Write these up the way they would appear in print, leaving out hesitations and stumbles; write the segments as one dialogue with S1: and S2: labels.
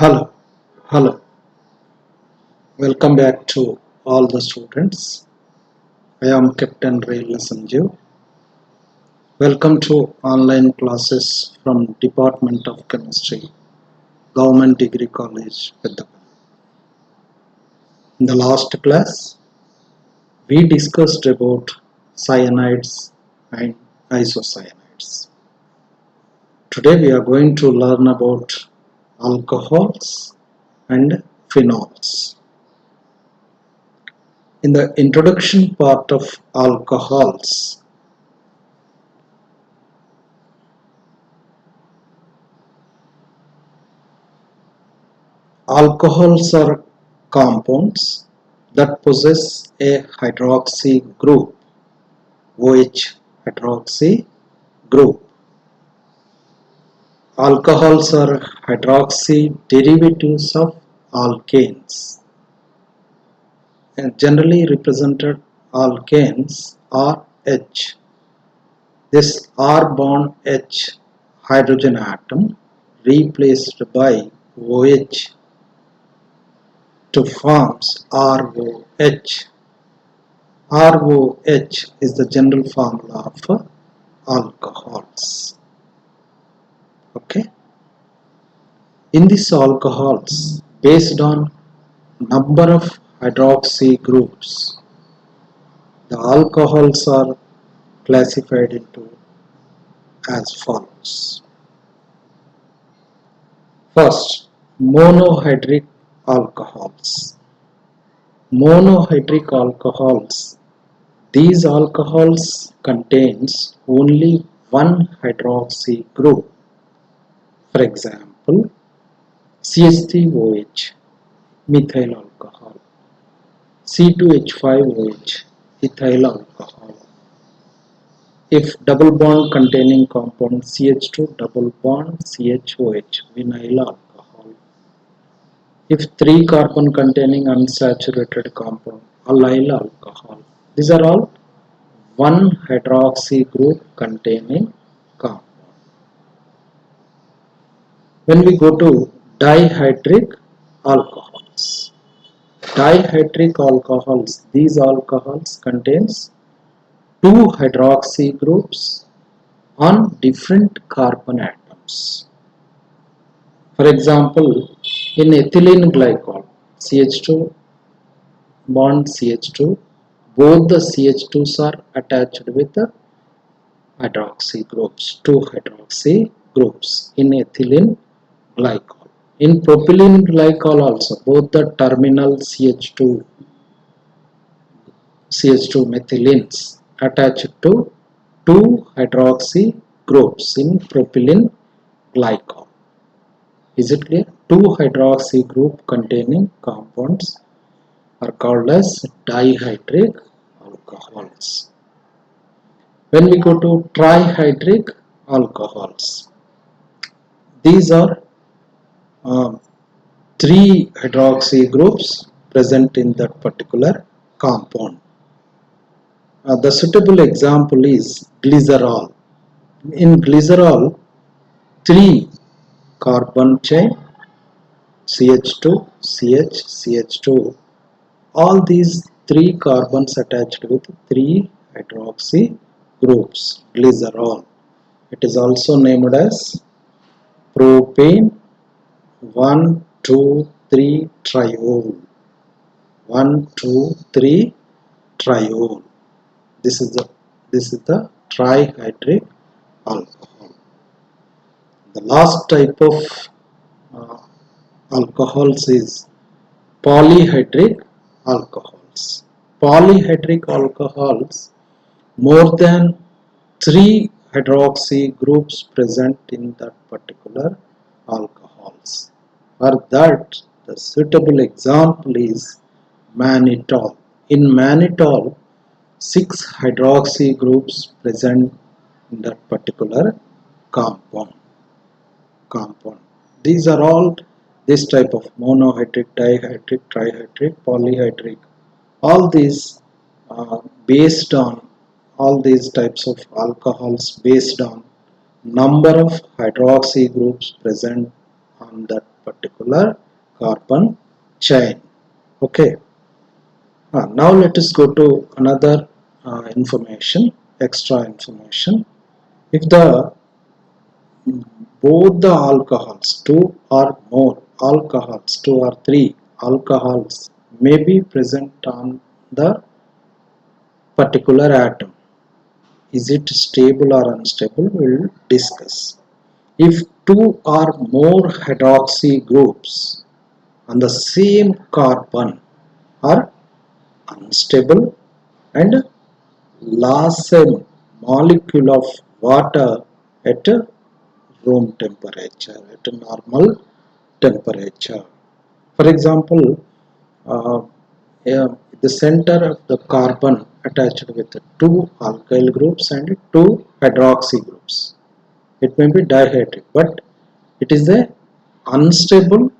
S1: Hello, hello. Welcome back to all the students. I am Captain Rail Sanjeev. Welcome to online classes from Department of Chemistry, Government Degree College, Peddapalli. In the last class, we discussed about cyanides and isocyanides. Today we are going to learn about alcohols and phenols. In the introduction part of alcohols, alcohols are compounds that possess a hydroxy group, OH hydroxy group. Alcohols are hydroxy derivatives of alkanes, and generally represented alkanes are H. This R bond H hydrogen atom replaced by OH to forms ROH. ROH is the general formula of alcohols. Okay. In these alcohols, based on number of hydroxy groups, the alcohols are classified into as follows. First, monohydric alcohols. Monohydric alcohols. These alcohols contains only one hydroxy group. For example, CH3OH, methyl alcohol, C2H5OH, ethyl alcohol. If double bond containing compound CH2 double bond CHOH, vinyl alcohol. If three carbon containing unsaturated compound, allyl alcohol. These are all one hydroxy group containing compound. When we go to dihydric alcohols. Dihydric alcohols, these alcohols contains two hydroxy groups on different carbon atoms. For example, in ethylene glycol, CH2 bond CH2, both the CH2s are attached with the hydroxy groups, two hydroxy groups in ethylene glycol. In propylene glycol also, both the terminal CH2 methylenes attached to two hydroxy groups in propylene glycol. Is it clear? Two hydroxy group containing compounds are called as dihydric alcohols. When we go to trihydric alcohols, these are three hydroxy groups present in that particular compound. The suitable example is glycerol. In glycerol, three carbon chain CH2, CH, CH2. All these three carbons attached with three hydroxy groups, glycerol. It is also named as propane 1, 2, 3 triol. 1, 2, 3 triol. This is the trihydric alcohol. The last type of uh, alcohols is polyhydric alcohols. Polyhydric alcohols, more than three hydroxy groups present in that particular alcohols. For that, the suitable example is mannitol. In mannitol, six hydroxy groups present in that particular compound. These are all this type of monohydric, dihydric, trihydric, polyhydric. All these based on all these types of alcohols based on number of hydroxy groups present on that particular carbon chain. Okay. Now let us go to another extra information. If the both the alcohols, two or three alcohols may be present on the particular atom. Is it stable or unstable? We'll discuss. If two or more hydroxy groups on the same carbon are unstable and lose a molecule of water at room temperature, at a normal temperature. For example, uh, yeah, the center of the carbon attached with two alkyl groups and two hydroxy groups. It may be dihydric, but it is a unstable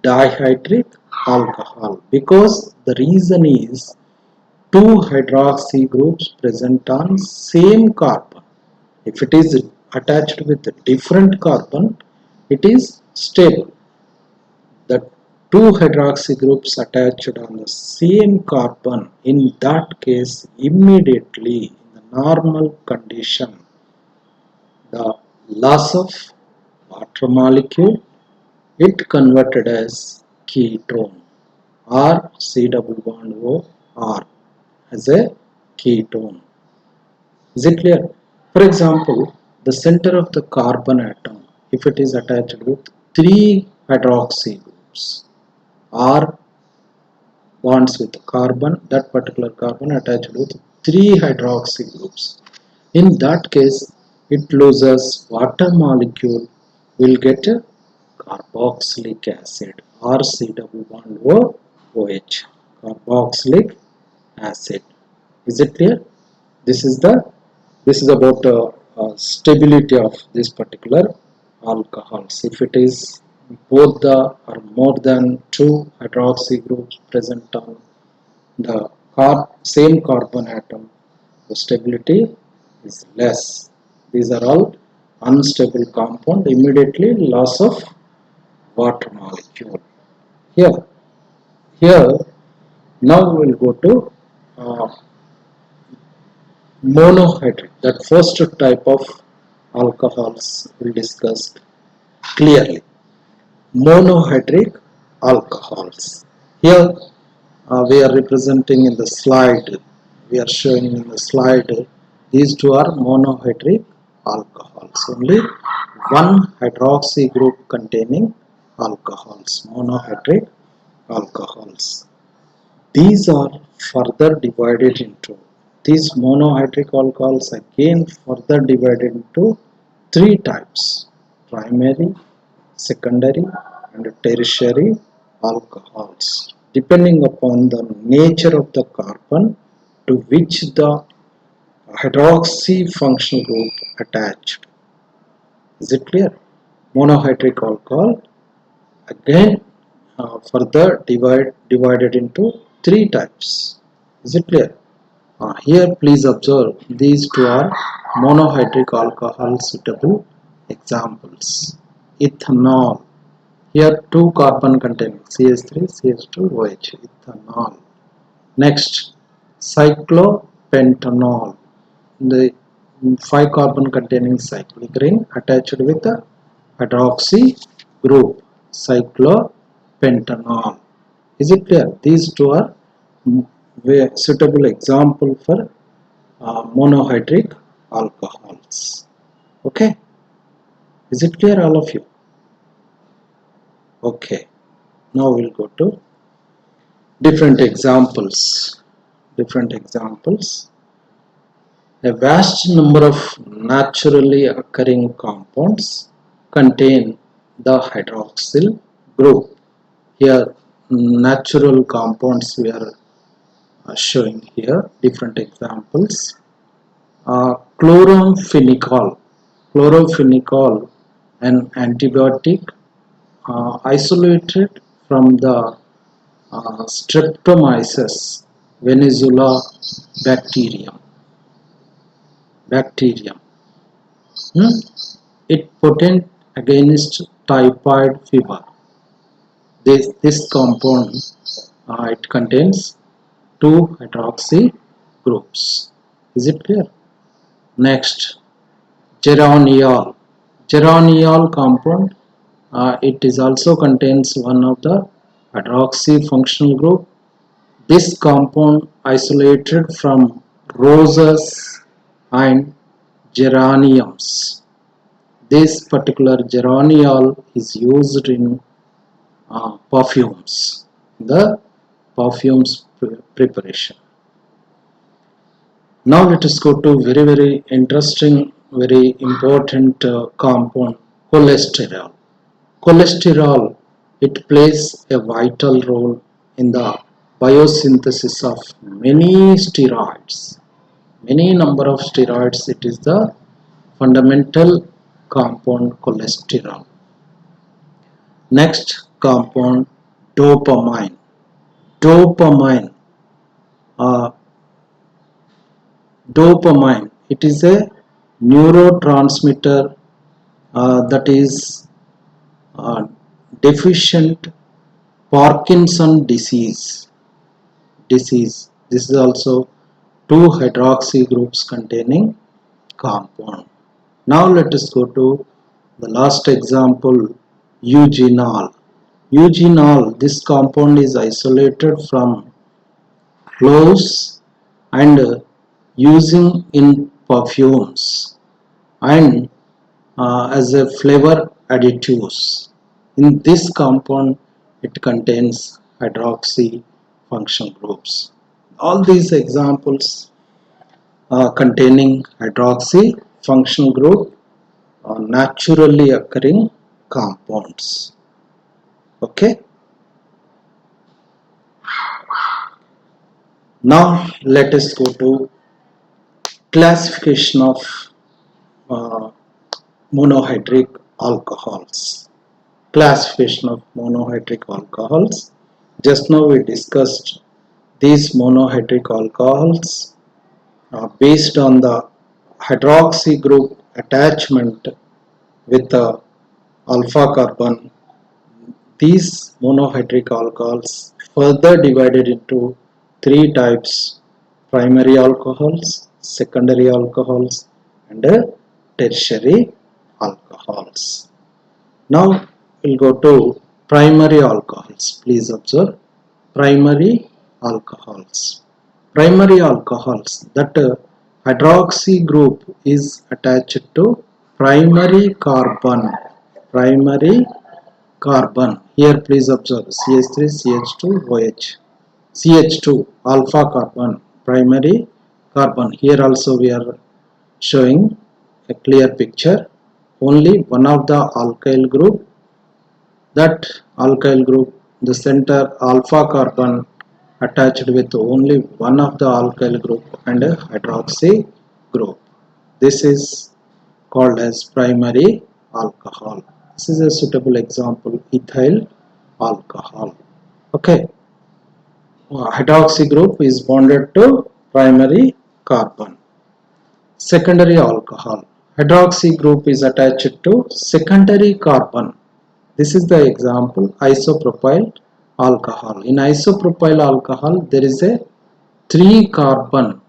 S1: dihydric alcohol because the reason is two hydroxy groups present on same carbon. If it is attached with a different carbon, it is stable. The two hydroxy groups attached on the same carbon, in that case, immediately in the normal condition, the loss of water molecule, it converted as ketone or C double bond O R as a ketone. Is it clear? For example, the center of the carbon atom, if it is attached with three hydroxy groups or bonds with carbon, that particular carbon attached with three hydroxy groups. In that case, it loses water molecule, will get a carboxylic acid or C double bond O OH, carboxylic acid. Is it clear? This is the this is about stability of this particular alcohols. If it is both the or more than two hydroxy groups present on the same carbon atom, the stability is less. These are all unstable compound, immediately loss of water molecule. Here, here now we will go to uh, monohydric. That first type of alcohols we discussed clearly. Monohydric alcohols. Here we are representing in the slide, we are showing in the slide, these two are monohydric alcohols. Only one hydroxy group containing alcohols, monohydric alcohols. These are further divided into, these monohydric alcohols again further divided into three types: primary, secondary and tertiary alcohols, depending upon the nature of the carbon to which the hydroxy functional group attached. Is it clear? Monohydric alcohol again further divided into three types. Is it clear? Here please observe, these two are monohydric alcohol suitable examples. Ethanol. Here two carbon containing CH3, CH2, OH, ethanol. Next, cyclopentanol. The five carbon containing cyclic ring attached with a hydroxy group, cyclopentanol. Is it clear? These two are suitable example for monohydric alcohols. Okay, is it clear all of you? Okay, now we'll go to different examples. A vast number of naturally occurring compounds contain the hydroxyl group. Here natural compounds we are showing here, different examples. Chloramphenicol. Chloramphenicol, an antibiotic isolated from the Streptomyces venezuela bacterium. Hmm? It potent against typhoid fever. This compound it contains two hydroxy groups. Is it clear? Next, geraniol. Geraniol compound, it is also contains one of the hydroxy functional group. This compound isolated from roses and geraniums. This particular geraniol is used in perfumes, the perfumes preparation. Now let us go to very interesting, very important compound, cholesterol. Cholesterol, it plays a vital role in the biosynthesis of many steroids. Many number of steroids, it is the fundamental compound cholesterol. Next compound, dopamine. Dopamine, uh, dopamine, it is a neurotransmitter that is uh, deficient Parkinson disease. This is also two hydroxy groups containing compound. Now let us go to the last example, eugenol. Eugenol, this compound is isolated from cloves and using in perfumes and as a flavor additives. In this compound, it contains hydroxy functional groups. All these examples containing hydroxy functional group are naturally occurring compounds. Okay. Now let us go to classification of uh, monohydric alcohols. Classification of monohydric alcohols. Just now we discussed these monohydric alcohols based on the hydroxy group attachment with the alpha carbon. These monohydric alcohols further divided into three types: primary alcohols, secondary alcohols, and tertiary alcohols. Now we'll go to primary alcohols. Please observe primary alcohols. Primary alcohols, that hydroxy group is attached to primary carbon. Primary carbon. Here please observe CH3, CH2, OH. CH2 alpha carbon, primary carbon. Here also we are showing a clear picture. Only one of the alkyl group, that alkyl group, the center alpha carbon attached with only one of the alkyl group and a hydroxy group. This is called as primary alcohol. This is a suitable example, ethyl alcohol. Okay, hydroxy group is bonded to primary carbon. Secondary alcohol, hydroxy group is attached to secondary carbon. This is the example, isopropyl alcohol. In isopropyl alcohol, there is a 3 carbon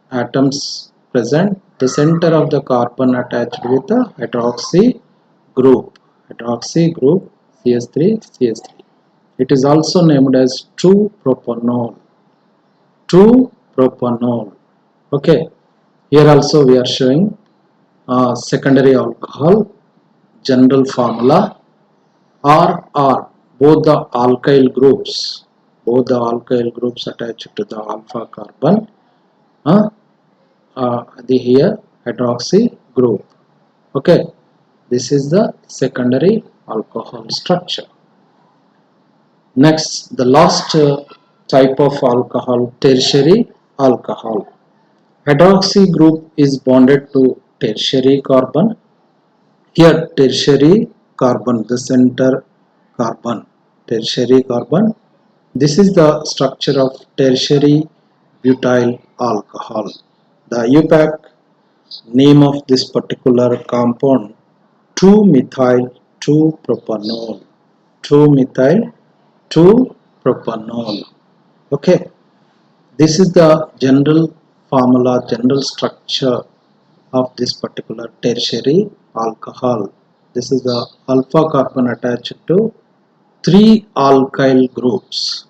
S1: atoms present. The center of the carbon attached with the hydroxy group. Hydroxy group CH3, CH3. It is also named as 2-propanol. 2-propanol. Okay. Here also we are showing secondary alcohol general formula. R, both the alkyl groups attached to the alpha carbon, the here hydroxy group. Okay, this is the secondary alcohol structure. Next, the last type of alcohol, tertiary alcohol. Hydroxy group is bonded to tertiary carbon. Here tertiary carbon, the center carbon, tertiary carbon. This is the structure of tertiary butyl alcohol. The IUPAC name of this particular compound, 2-methyl 2-propanol. 2-methyl 2-propanol. Okay, this is the general formula, general structure of this particular tertiary alcohol. This is the alpha carbon attached to 3 alkyl groups,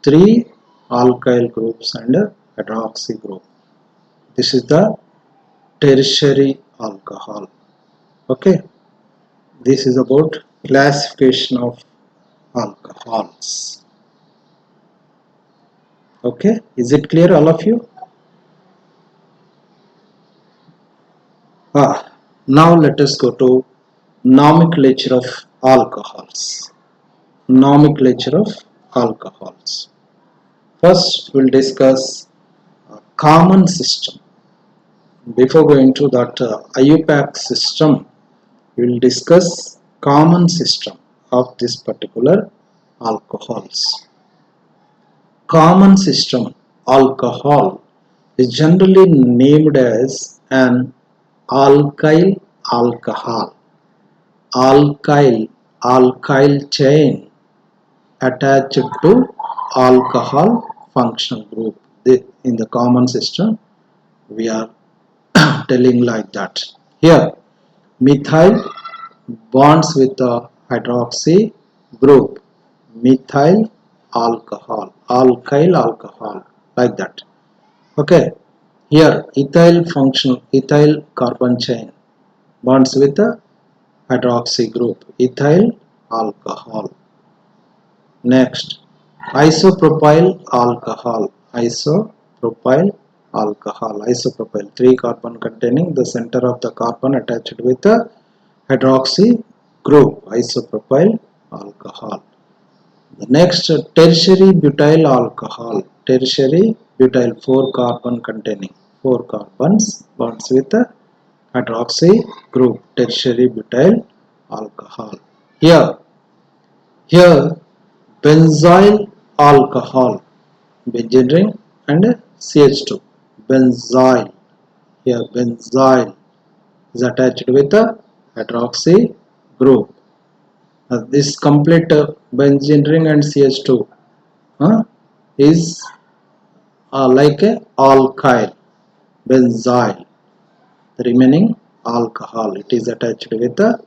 S1: 3 alkyl groups and a hydroxy group. This is the tertiary alcohol. Okay, this is about classification of alcohols. Okay, is it clear, all of you? Now let us go to nomenclature of alcohols. Nomenclature of alcohols. First, we'll discuss common system. Before going to that IUPAC system, we will discuss common system of this particular alcohols. Common system alcohol is generally named as an alkyl alcohol. Alkyl chain attached to alcohol functional group. In the common system, we are telling like that. Here, methyl bonds with the hydroxy group. Methyl alcohol, alkyl alcohol, like that. Okay. Here, ethyl carbon chain bonds with the hydroxy group. Ethyl alcohol. Next, isopropyl alcohol. Isopropyl alcohol. Isopropyl, 3 carbon containing the center of the carbon attached with the hydroxy group. Isopropyl alcohol. The next, tertiary butyl alcohol. Tertiary butyl, 4 carbon containing, 4 carbons bonds with the hydroxy group. Tertiary butyl alcohol. Here benzyl alcohol, benzene ring and CH2. Benzyl. Here benzyl is attached with the hydroxy group. This complete benzene ring and CH2 is like a alkyl, benzyl. The remaining alcohol, it is attached with the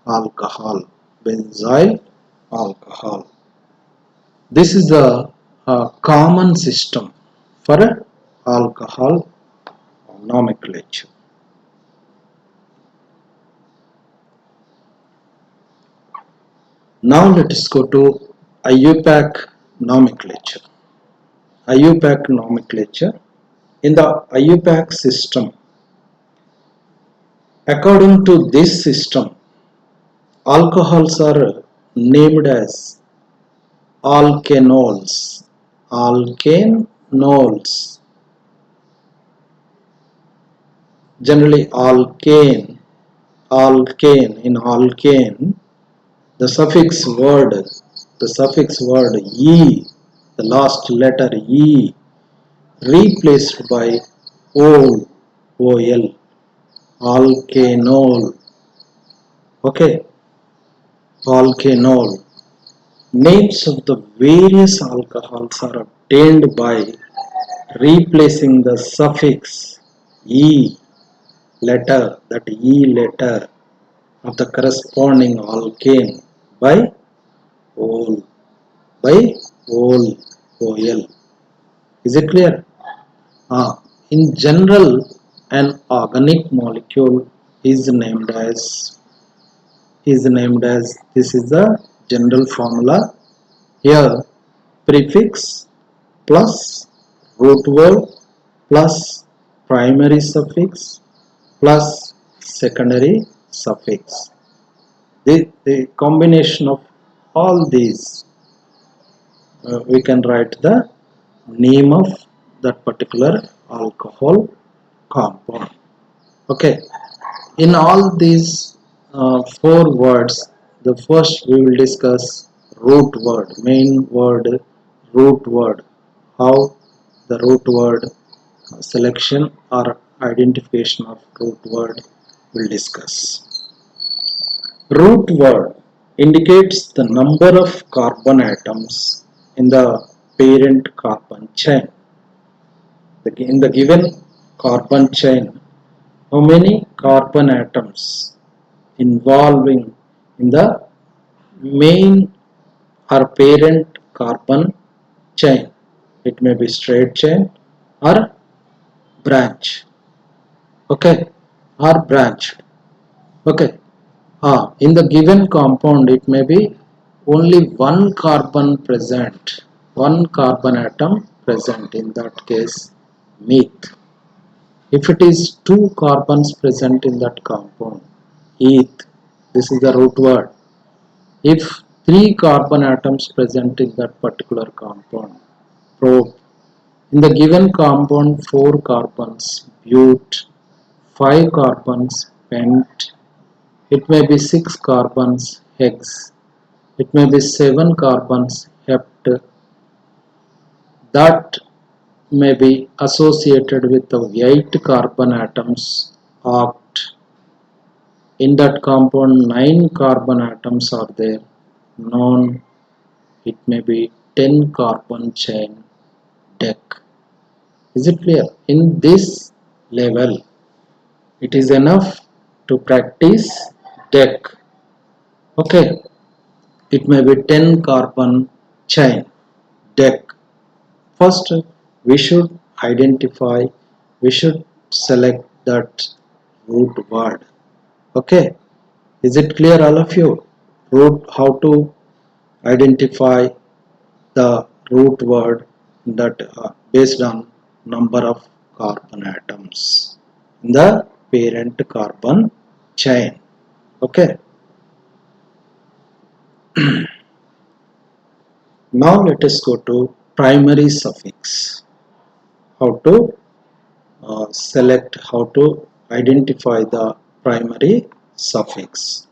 S1: alcohol, benzyl alcohol. This is the common system for alcohol nomenclature. Now let us go to IUPAC nomenclature. IUPAC nomenclature. In the IUPAC system, according to this system, alcohols are named as alkanols. Alkanols. Generally alkane. In alkane, the suffix word E, the last letter E, replaced by ol, alkanol. Okay, alkanol. Names of the various alcohols are obtained by replacing the suffix E letter, that E letter of the corresponding alkane by ol, ol. Is it clear? In general, an organic molecule is named as, this is the general formula. Here, prefix plus root word plus primary suffix plus secondary suffix. The combination of all these, we can write the name of that particular alcohol compound. Okay, in all these 4 words, the first we will discuss root word, main word, root word. How the root word selection or identification of root word will discuss. Root word. indicates the number of carbon atoms in the parent carbon chain. In the given carbon chain, how many carbon atoms involving in the main or parent carbon chain? It may be straight chain or branch, okay, or branched, okay. In the given compound, it may be only one carbon present, one carbon atom present, in that case, meth. If it is two carbons present in that compound, eth, this is the root word. If three carbon atoms present in that particular compound, prop. In the given compound, four carbons, but, five carbons, pent. It may be six carbons, hex. It may be seven carbons, hept. That may be associated with the eight carbon atoms, oct. In that compound, nine carbon atoms are there, non. It may be 10 carbon chain, dec. Is it clear? In this level, it is enough to practice dec. Okay, it may be 10 carbon chain, dec. First, we should identify, we should select that root word. Okay, is it clear, all of you? Root, how to identify the root word that based on number of carbon atoms in the parent carbon chain. Okay, now let us go to primary suffix. How to select, how to identify the primary suffix.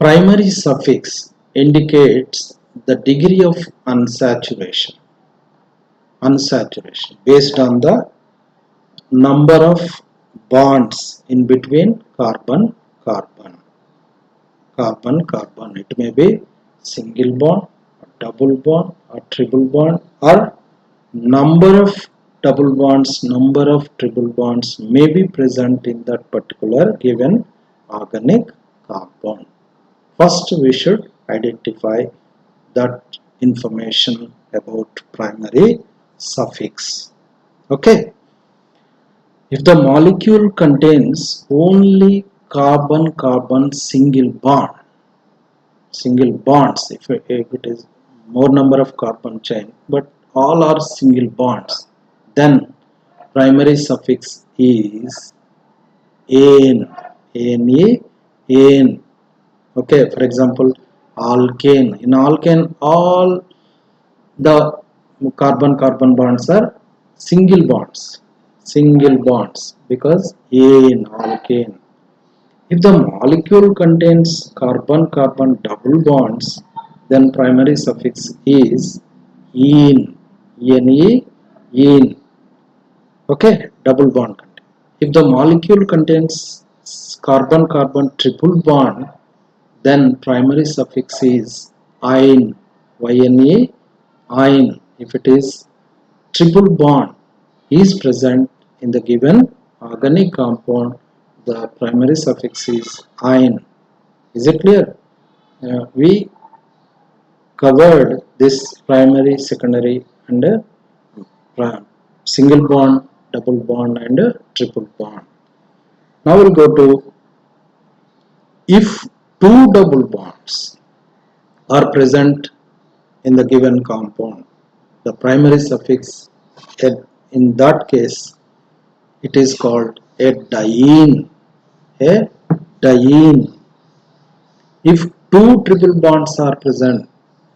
S1: Primary suffix indicates the degree of unsaturation based on the number of bonds in between carbon. It may be single bond, double bond, or triple bond, or number of double bonds, number of triple bonds may be present in that particular given organic compound. First, we should identify that information about primary suffix. Okay. If the molecule contains only carbon-carbon single bonds, if it is more number of carbon chain, but all are single bonds, then primary suffix is ane, ane, ane. Okay, for example, alkane. In alkane, all the carbon-carbon bonds are single bonds because ane, alkane. If the molecule contains carbon-carbon double bonds, then primary suffix is ene, ene, ene. Okay, double bond content. If the molecule contains carbon-carbon triple bond, then primary suffix is ine, yne, ine. If it is triple bond is present in the given organic compound, the primary suffix is ine. Is it clear? We covered this primary, secondary, and single bond, double bond, and triple bond. Now we'll go to, if two double bonds are present in the given compound, the primary suffix in that case it is called a diene. A diene. If two triple bonds are present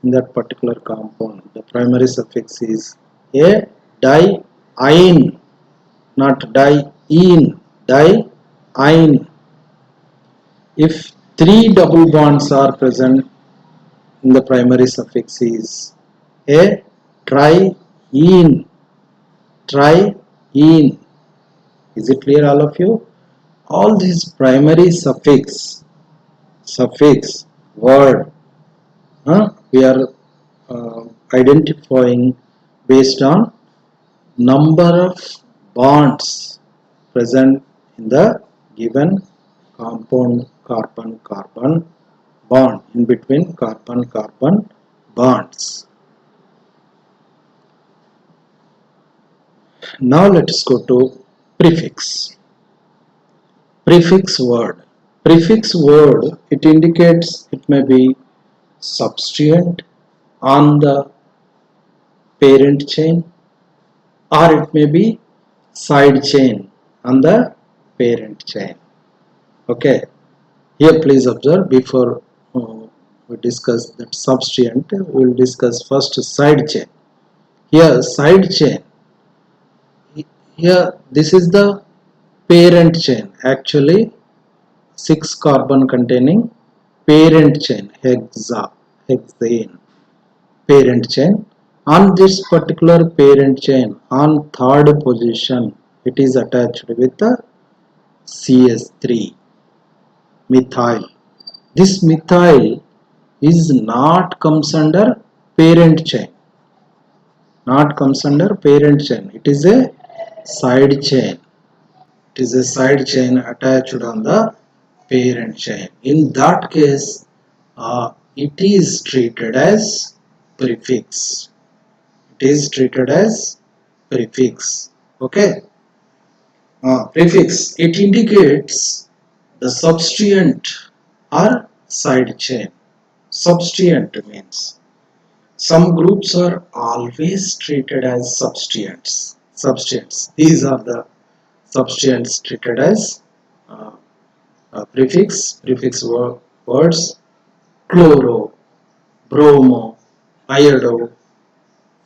S1: in that particular compound, the primary suffix is a diene, not diene, diene. If three double bonds are present in the primary suffix is a triene, triene. Is it clear, all of you? All these primary suffix word. We are identifying based on number of bonds present in the given compound carbon-carbon bond, in between carbon-carbon bonds. Now let us go to prefix. Prefix word. Prefix word, it indicates, it may be substituent on the parent chain, or it may be side chain on the parent chain. Okay, here please observe, before we discuss that substituent, we will discuss first side chain. Here side chain, here this is the parent chain, actually 6 carbon containing parent chain, hexane parent chain. On this particular parent chain, on third position, it is attached with the CS3 methyl. This methyl is not comes under parent chain, not comes under parent chain, it is a side chain. It is a side chain attached on the parent chain. In that case, it is treated as prefix. It is treated as prefix. Okay. Prefix, it indicates the substituent or side chain. Substituent means some groups are always treated as substituents. Substituents. These are the substituents treated as uh, prefix words: chloro, bromo, iodo,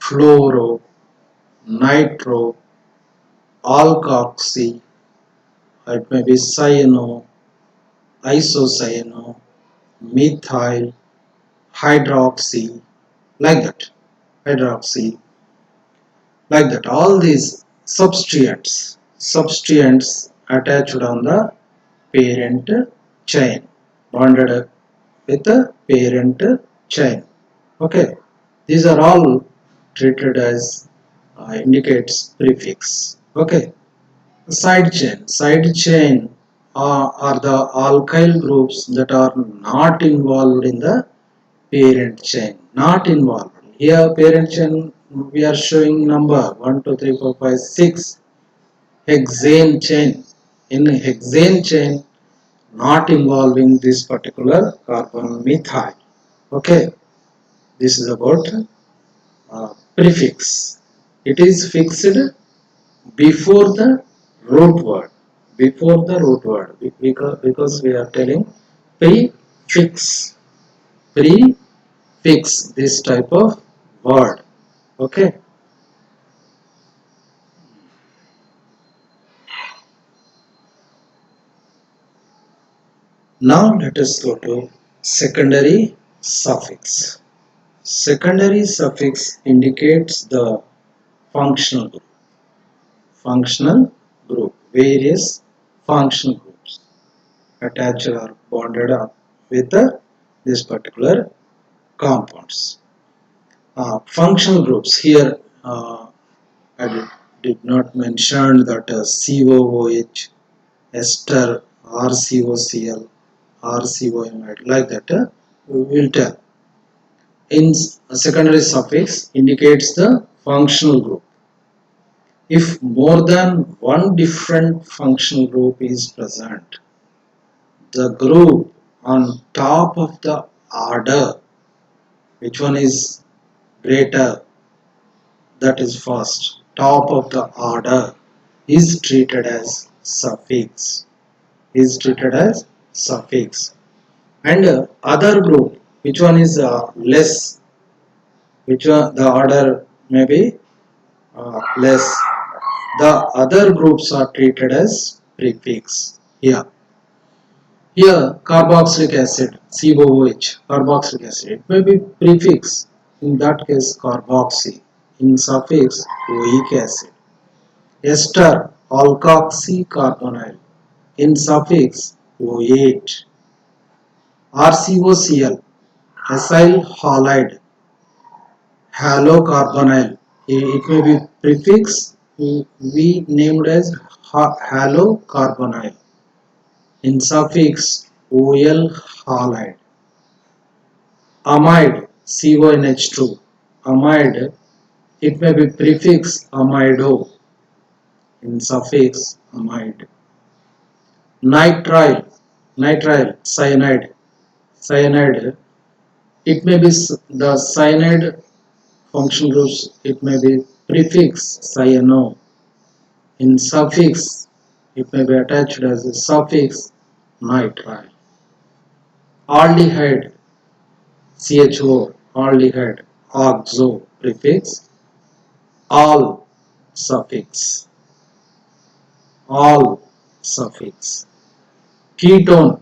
S1: fluoro, nitro, alkoxy, it may be cyano, isocyano, methyl, hydroxy, like that, hydroxy, like that. All these substituents attached on the parent chain, bonded with the parent chain. Okay, these are all treated as indicates prefix. Okay, side chain are the alkyl groups that are not involved in the parent chain, not involved. Here parent chain we are showing number 1 2 3 4 5 6 hexane chain. In hexane chain, not involving this particular carbon methyl. Okay, this is about prefix. It is fixed before the root word. Before the root word, because we are telling prefix. Prefix, this type of word. Okay. Now let us go to secondary suffix. Secondary suffix indicates the functional group. Functional group. Various functional groups attached or bonded up with this particular compounds. Functional groups here, I did not mention that COOH, ester, RCOCl, RCOamide, like that we will tell. In secondary suffix indicates the functional group. If more than one different functional group is present, the group on top of the order, which one is greater, that is first, top of the order, is treated as suffix. Is treated as suffix. And other group, which one is less, which one the order may be less, the other groups are treated as prefix. Here carboxylic acid, COOH, carboxylic acid, it may be prefix, in that case carboxy, in suffix oic acid. Ester, alkoxy carbonyl, in suffix O8. RCOCl, acyl halide, halocarbonyl. It may be prefix we named as halocarbonyl. In suffix OL halide. Amide CONH2. Amide, it may be prefix amido. In suffix amide. Nitrile, nitrile cyanide. Cyanide, it may be the cyanide function groups, it may be prefix cyano. In suffix, it may be attached as a suffix nitrile. Aldehyde, CHO, aldehyde, oxo, prefix, all, suffix, all, suffix. Ketone,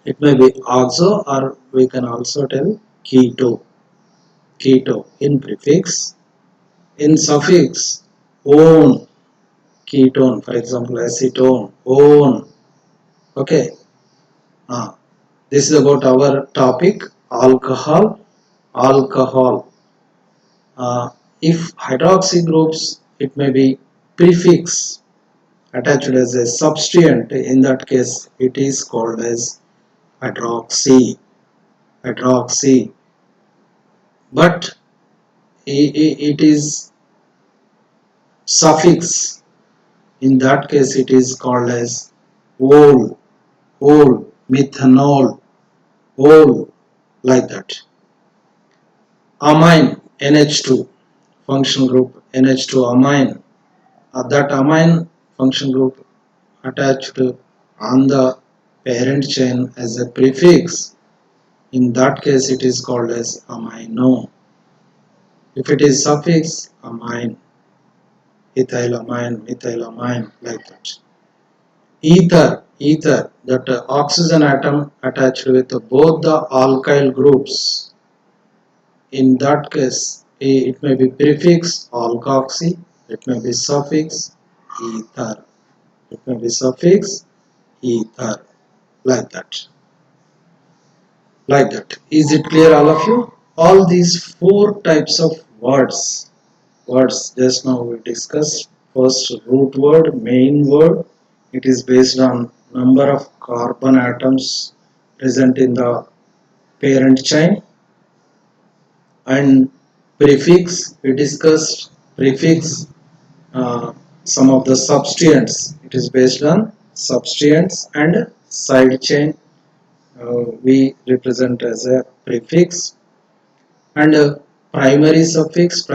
S1: it may be oxo or we can also tell keto, keto in prefix. In suffix, one, ketone, for example, acetone, one. Okay. This is about our topic, alcohol. Alcohol. If hydroxy groups, it may be prefix attached as a substituent. In that case, it is called as hydroxy. Hydroxy. But it is suffix. In that case, it is called as ol, ol, methanol, ol, like that. Amine, NH2, function group NH2 amine. That amine function group attached on the parent chain as a prefix. In that case, it is called as amino. If it is suffix, amine, ethylamine, methylamine, like that. Ether, ether, that oxygen atom attached with both the alkyl groups. In that case, it may be prefix alkoxy, it may be suffix ether, it may be suffix ether, like that. Like that. Is it clear, all of you? All these four types of words just now we discussed. First, root word, main word. It is based on number of carbon atoms present in the parent chain. And prefix, we discussed prefix, some of the substituents. It is based on substituents. And side chain, we represent as a prefix. And primary suffix,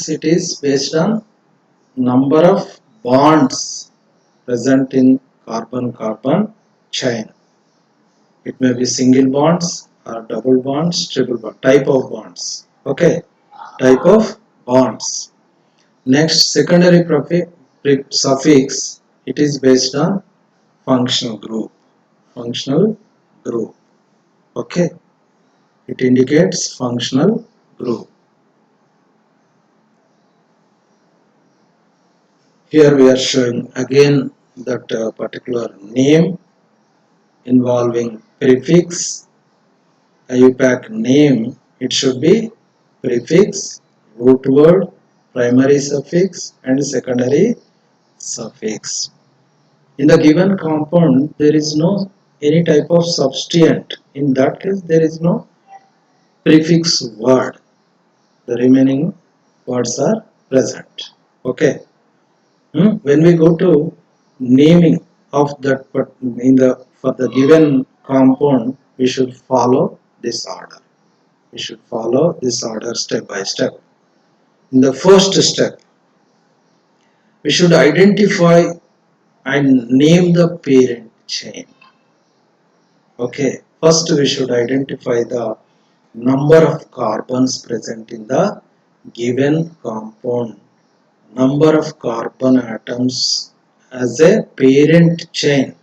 S1: it is based on number of bonds present in carbon-carbon chain. It may be single bonds or double bonds, triple bond, type of bonds. Okay, type of bonds. Next, secondary suffix, it is based on functional group. Functional group. Okay, it indicates functional group. Here we are showing again that particular name involving prefix, IUPAC name. It should be prefix, root word, primary suffix and secondary suffix. In the given compound, there is no any type of substituent. In that case, there is no prefix word. The remaining words are present. Okay. When we go to naming of that, in the for the given compound, we should follow this order. We should follow this order step by step. In the first step, we should identify and name the parent chain. Okay, first we should identify the number of carbons present in the given compound, number of carbon atoms as a parent chain.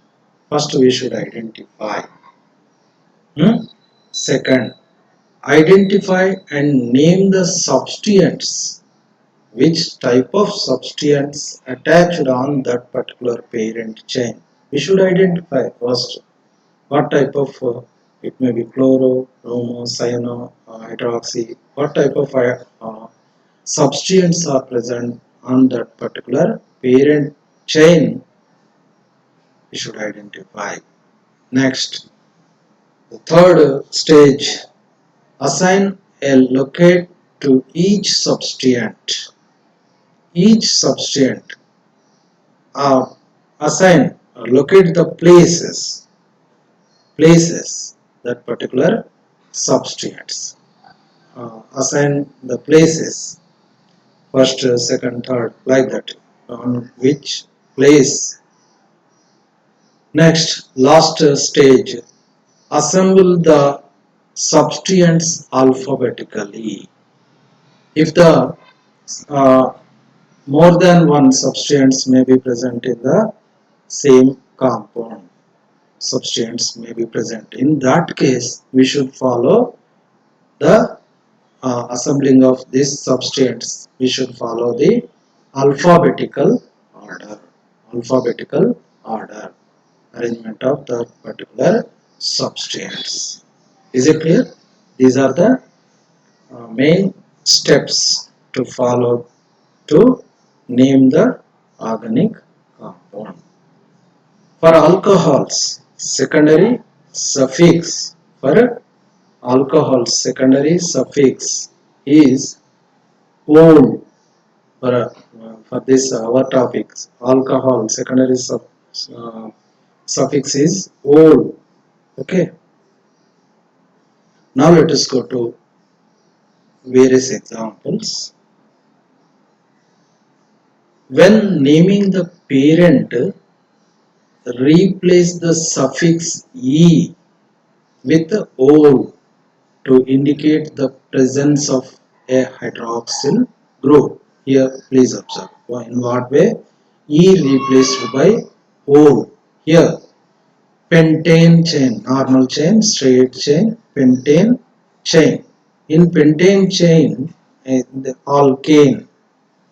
S1: First we should identify. Second, identify and name the substituents. Which type of substituents attached on that particular parent chain. We should identify first what type of It may be chloro, bromo, cyano, hydroxy. What type of substituents are present on that particular parent chain, we should identify. Next, the third stage, assign a locate to each substituent. Each substituent, uh, assign, locate the places that particular substituents. Assign the places, first, second, third, like that, on which place. Next, last stage, assemble the substituents alphabetically. If the uh, more than one substituents may be present in the same compound, substituents may be present. In that case, we should follow the assembling of these substituents. We should follow the alphabetical order. Alphabetical order. Arrangement of the particular substituents. Is it clear? These are the main steps to follow to name the organic compound. For alcohols, secondary suffix for alcohols, secondary suffix is ol. For this our topics, alcohol secondary suffix is ol. Okay. Now let us go to various examples. When naming the parent, replace the suffix "e" with "ol" to indicate the presence of a hydroxyl group. Here, please observe. In what way? "E" replaced by "ol." Here, pentane chain, normal chain, straight chain, pentane chain. In pentane chain, the alkane,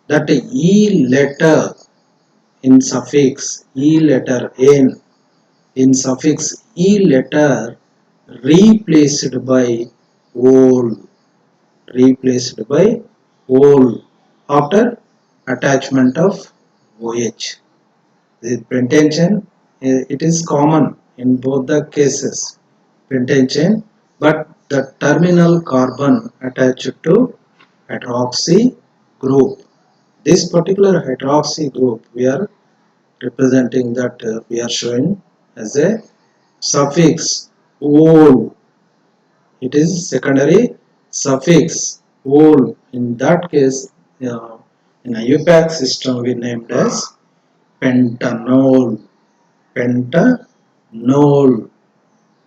S1: that E letter in suffix E letter n, in suffix E letter replaced by ol, replaced by ol after attachment of OH. The pentane chain, it is common in both the cases, pentane chain, but the terminal carbon attached to hydroxy group. This particular hydroxy group we are representing, that we are showing as a suffix ol. It is secondary suffix ol. In that case, in a UPAC system we named as pentanol. Pentanol.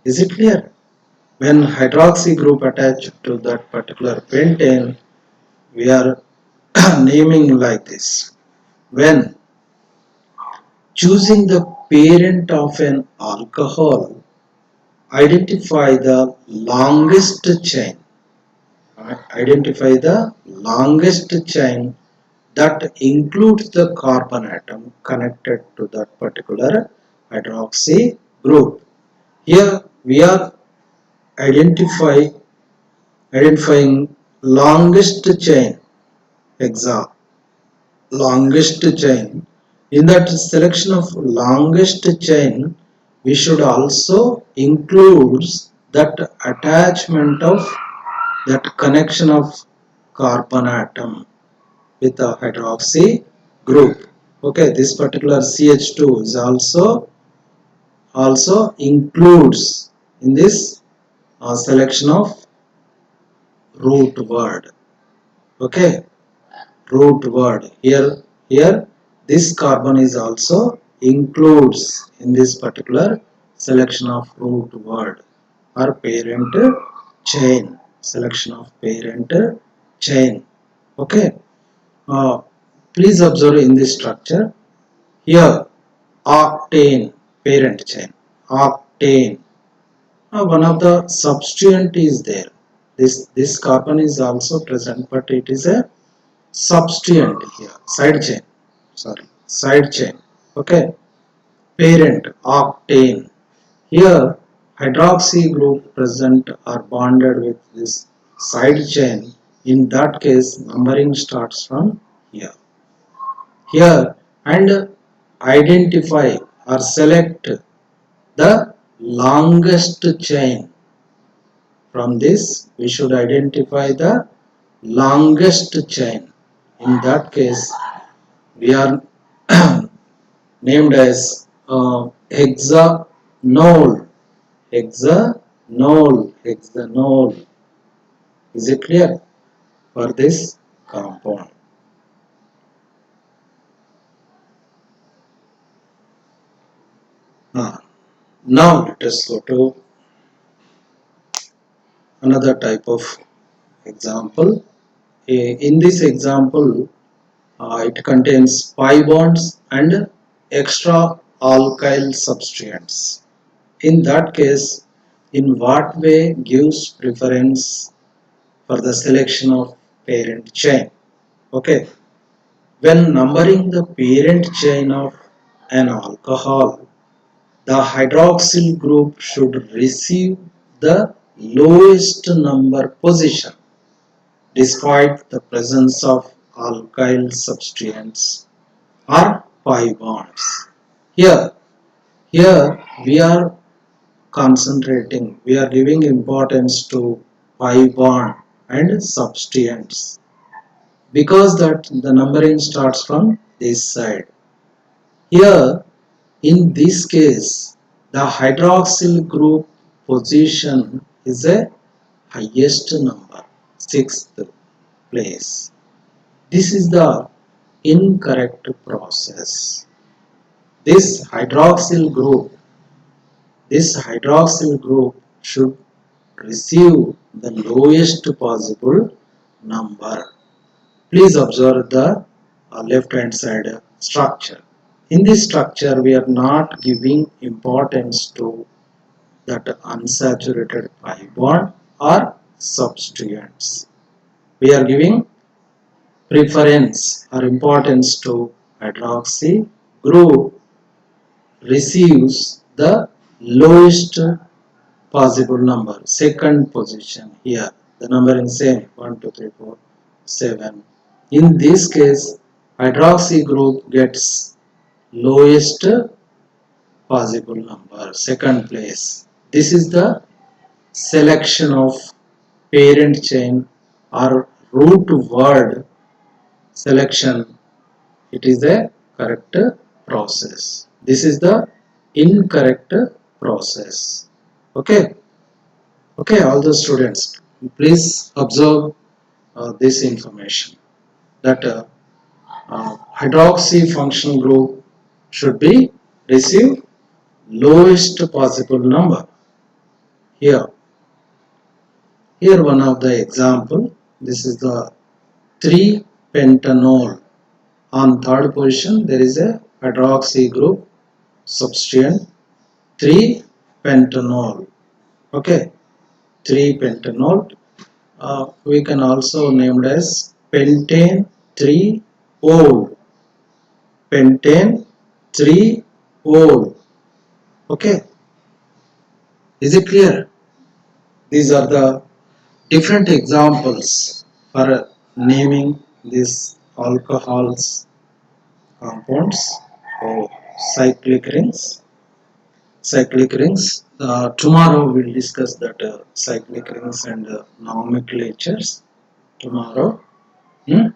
S1: Is it clear? When hydroxy group attached to that particular pentane, we are naming like this. When choosing the parent of an alcohol, identify the longest chain. Identify the longest chain that includes the carbon atom connected to that particular hydroxy group. Here we are identifying longest chain. Example, longest chain. In that selection of longest chain, we should also include that attachment of that connection of carbon atom with the hydroxy group. Okay, this particular CH2 is also includes in this selection of root word. Okay, root word. Here this carbon is also includes in this particular selection of root word or parent chain. Selection of parent chain. Okay. Uh, Please observe in this structure. Here, octane, parent chain. Octane. One of the substituent is there. This carbon is also present, but it is a substituent here. Side chain. Sorry, side chain. Okay. Parent octane. Here, hydroxy group present are bonded with this side chain. In that case, numbering starts from here. Here and identify or select the longest chain. From this, we should identify the longest chain. In that case, we are named as hexanol. Hexanol. Is it clear for this compound? Ah, now let us go to another type of example. In this example, it contains pi bonds and extra alkyl substituents. In that case, in what way gives preference for the selection of parent chain? Okay, when numbering the parent chain of an alcohol, the hydroxyl group should receive the lowest number position despite the presence of alkyl substituents or pi bonds. Here, here we are concentrating, we are giving importance to pi bond and substituents because that the numbering starts from this side. Here, in this case, the hydroxyl group position is a highest number, sixth place. This is the incorrect process. This hydroxyl group, this hydroxyl group should receive the lowest possible number. Please observe the left hand side structure. In this structure, we are not giving importance to that unsaturated pi bond or substituents. We are giving preference or importance to hydroxy group receives the lowest possible number, second position here. The number in same 1, 2, 3, 4, 7. In this case, hydroxy group gets lowest possible number, second place. This is the selection of parent chain or root word selection. It is a correct process. This is the incorrect process. Okay. Okay, all the students, please observe this information that hydroxy functional group should be receive lowest possible number. Here one of the example. This is the 3-pentanol. On third position there is a hydroxy group substituent 3-pentanol. Okay, 3-pentanol. We can also name it as pentane 3-ol. Pentane 3-ol. Okay, is it clear? These are the different examples for naming these alcohols compounds or cyclic rings. Cyclic rings. Tomorrow we'll discuss that cyclic rings and nomenclatures. Tomorrow. Hmm?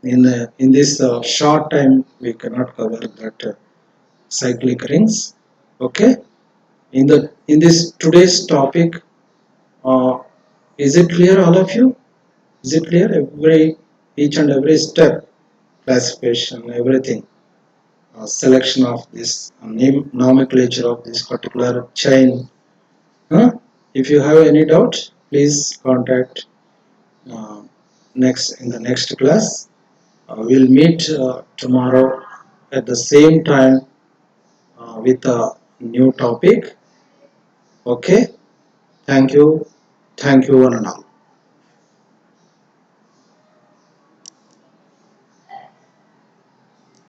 S1: In this short time we cannot cover that cyclic rings. Okay. In this today's topic, uh, is it clear all of you? Is it clear? Each and every step, classification, everything, selection of this name nomenclature of this particular chain. Huh? If you have any doubt, please contact uh, next in the next class. We'll meet tomorrow at the same time with a new topic. Okay. Thank you. Thank you one and all.